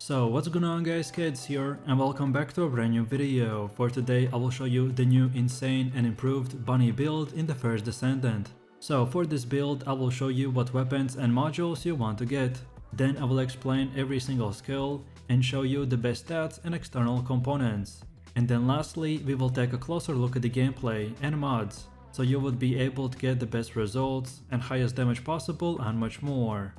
So what's going on guys, Kids here, and welcome back to a brand new video. For today I will show you the new insane and improved bunny build in the first Descendant. So for this build I will show you what weapons and modules you want to get. Then I will explain every single skill and show you the best stats and external components. And then lastly we will take a closer look at the gameplay and mods, so you would be able to get the best results and highest damage possible and much more.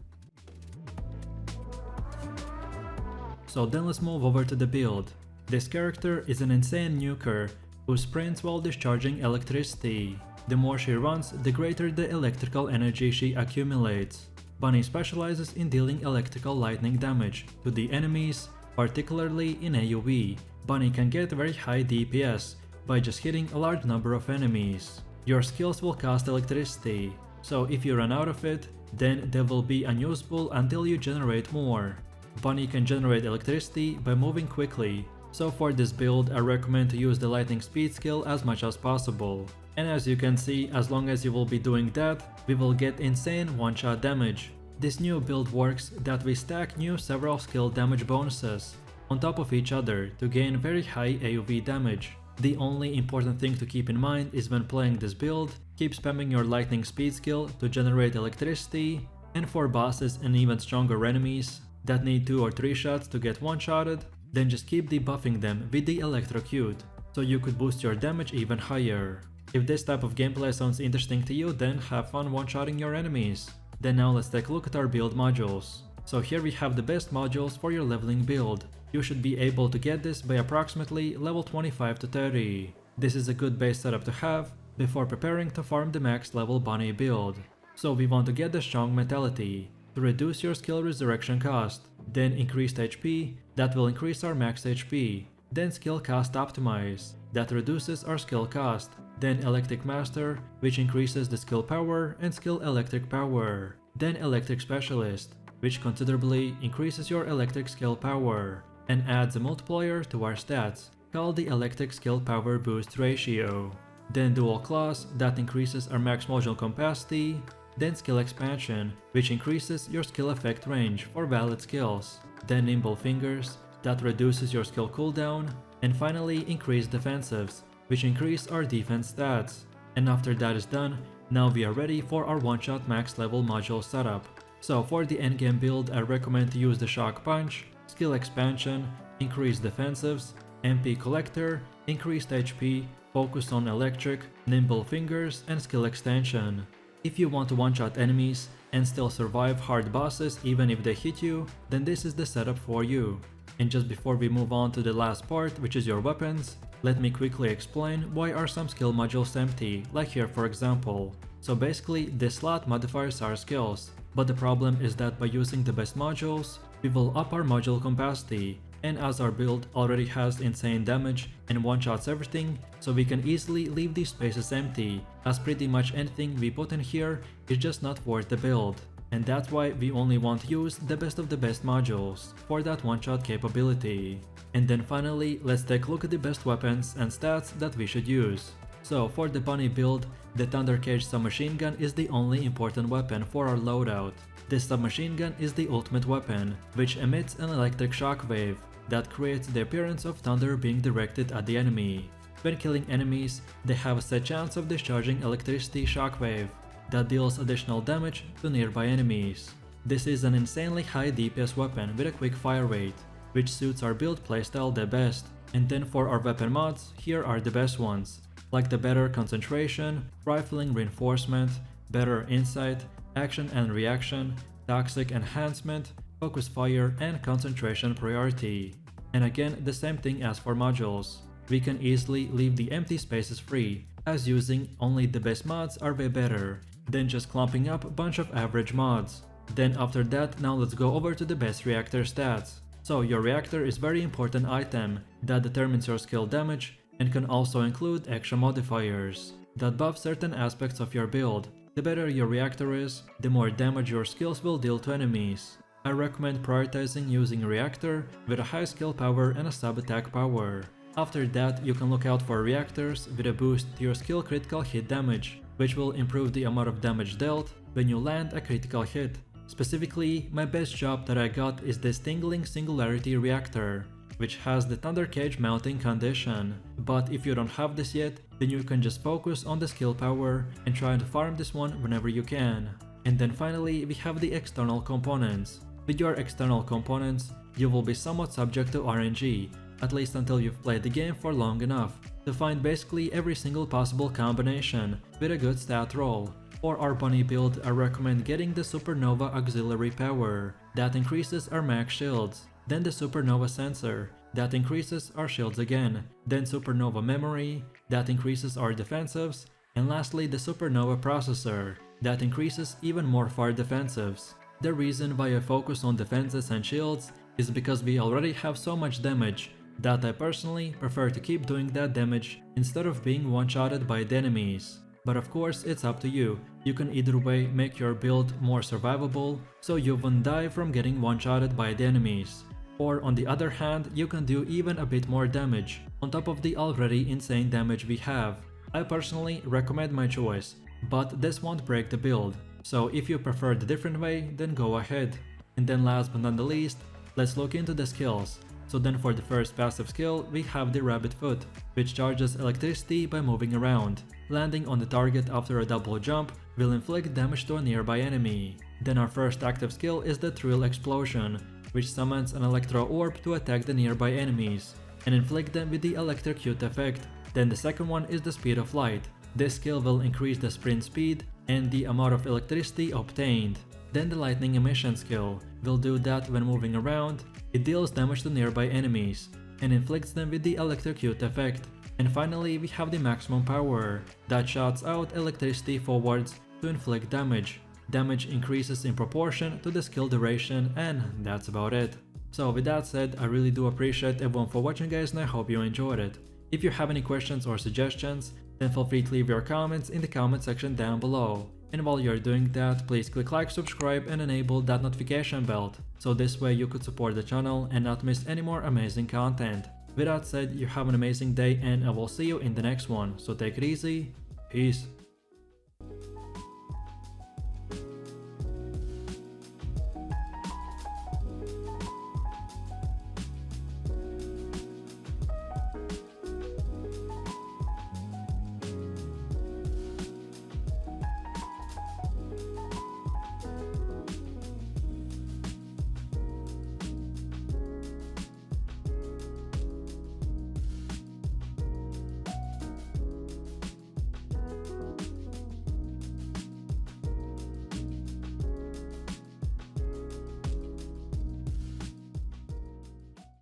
So then let's move over to the build. This character is an insane nuker who sprints while discharging electricity. The more she runs, the greater the electrical energy she accumulates. Bunny specializes in dealing electrical lightning damage to the enemies, particularly in AoE. Bunny can get very high DPS by just hitting a large number of enemies. Your skills will cost electricity, so if you run out of it, then they will be unusable until you generate more. Bunny can generate electricity by moving quickly, so for this build I recommend to use the lightning speed skill as much as possible. And as you can see, as long as you will be doing that, we will get insane one-shot damage. This new build works that we stack new several skill damage bonuses on top of each other to gain very high AoE damage. The only important thing to keep in mind is when playing this build, keep spamming your lightning speed skill to generate electricity, and for bosses and even stronger enemies that need 2 or 3 shots to get one-shotted, then just keep debuffing them with the electrocute, so you could boost your damage even higher. If this type of gameplay sounds interesting to you, then have fun one-shotting your enemies. Then now let's take a look at our build modules. So here we have the best modules for your leveling build. You should be able to get this by approximately level 25 to 30. This is a good base setup to have before preparing to farm the max level bunny build. So we want to get the strong mentality to reduce your skill resurrection cost, then increased HP, that will increase our max HP, then skill cost optimize, that reduces our skill cost, then electric master, which increases the skill power and skill electric power, then electric specialist, which considerably increases your electric skill power, and adds a multiplier to our stats, called the electric skill power boost ratio, then dual class, that increases our max module capacity, then skill expansion, which increases your skill effect range for valid skills, then nimble fingers, that reduces your skill cooldown, and finally increased defensives, which increase our defense stats. And after that is done, now we are ready for our one-shot max level module setup. So for the endgame build I recommend to use the shock punch, skill expansion, increased defensives, MP collector, increased HP, focus on electric, nimble fingers, and skill extension. If you want to one-shot enemies and still survive hard bosses even if they hit you, then this is the setup for you. And just before we move on to the last part, which is your weapons, let me quickly explain why are some skill modules empty, like here for example. So basically this slot modifies our skills, but the problem is that by using the best modules, we will up our module capacity, and as our build already has insane damage and one-shots everything, so we can easily leave these spaces empty, as pretty much anything we put in here is just not worth the build. And that's why we only want to use the best of the best modules for that one-shot capability. And then finally, let's take a look at the best weapons and stats that we should use. So for the bunny build, the Thunder Cage submachine gun is the only important weapon for our loadout. This submachine gun is the ultimate weapon, which emits an electric shockwave that creates the appearance of thunder being directed at the enemy. When killing enemies, they have a set chance of discharging electricity shockwave that deals additional damage to nearby enemies. This is an insanely high DPS weapon with a quick fire rate, which suits our build playstyle the best. And then for our weapon mods, here are the best ones, like the better concentration, rifling reinforcement, better insight, action and reaction, toxic enhancement, focus fire, and concentration priority. And again, the same thing as for modules. We can easily leave the empty spaces free, as using only the best mods are way better than just clumping up a bunch of average mods. Then after that, now let's go over to the best reactor stats. So your reactor is very important item that determines your skill damage and can also include extra modifiers that buff certain aspects of your build. The better your reactor is, the more damage your skills will deal to enemies. I recommend prioritizing using a reactor with a high skill power and a sub-attack power. After that, you can look out for reactors with a boost to your skill critical hit damage, which will improve the amount of damage dealt when you land a critical hit. Specifically, my best job that I got is this tingling singularity reactor, which has the thunder cage mounting condition. But if you don't have this yet, then you can just focus on the skill power and try to farm this one whenever you can. And then finally, we have the external components. With your external components, you will be somewhat subject to RNG, at least until you've played the game for long enough, to find basically every single possible combination with a good stat roll. For our bunny build, I recommend getting the Supernova auxiliary power, that increases our max shields, then the Supernova sensor, that increases our shields again, then Supernova memory, that increases our defensives, and lastly the Supernova processor, that increases even more of our defensives. The reason why I focus on defenses and shields is because we already have so much damage that I personally prefer to keep doing that damage instead of being one-shotted by the enemies. But of course, it's up to you. You can either way make your build more survivable, so you won't die from getting one-shotted by the enemies. Or on the other hand, you can do even a bit more damage, on top of the already insane damage we have. I personally recommend my choice, but this won't break the build. So if you prefer the different way, then go ahead. And then last but not the least, let's look into the skills. So then for the first passive skill, we have the rabbit foot, which charges electricity by moving around. Landing on the target after a double jump will inflict damage to a nearby enemy. Then our first active skill is the thrill explosion, which summons an electro orb to attack the nearby enemies and inflict them with the electrocute effect. Then the second one is the speed of light. This skill will increase the sprint speed and the amount of electricity obtained. Then the lightning emission skill will do that when moving around. It deals damage to nearby enemies and inflicts them with the electrocute effect. And finally, we have the maximum power that shoots out electricity forwards to inflict damage. Damage increases in proportion to the skill duration, and that's about it. So with that said, I really do appreciate everyone for watching, guys, and I hope you enjoyed it. If you have any questions or suggestions, then feel free to leave your comments in the comment section down below. And while you're doing that, please click like, subscribe and enable that notification bell, so this way you could support the channel and not miss any more amazing content. With that said, you have an amazing day and I will see you in the next one, so take it easy, peace.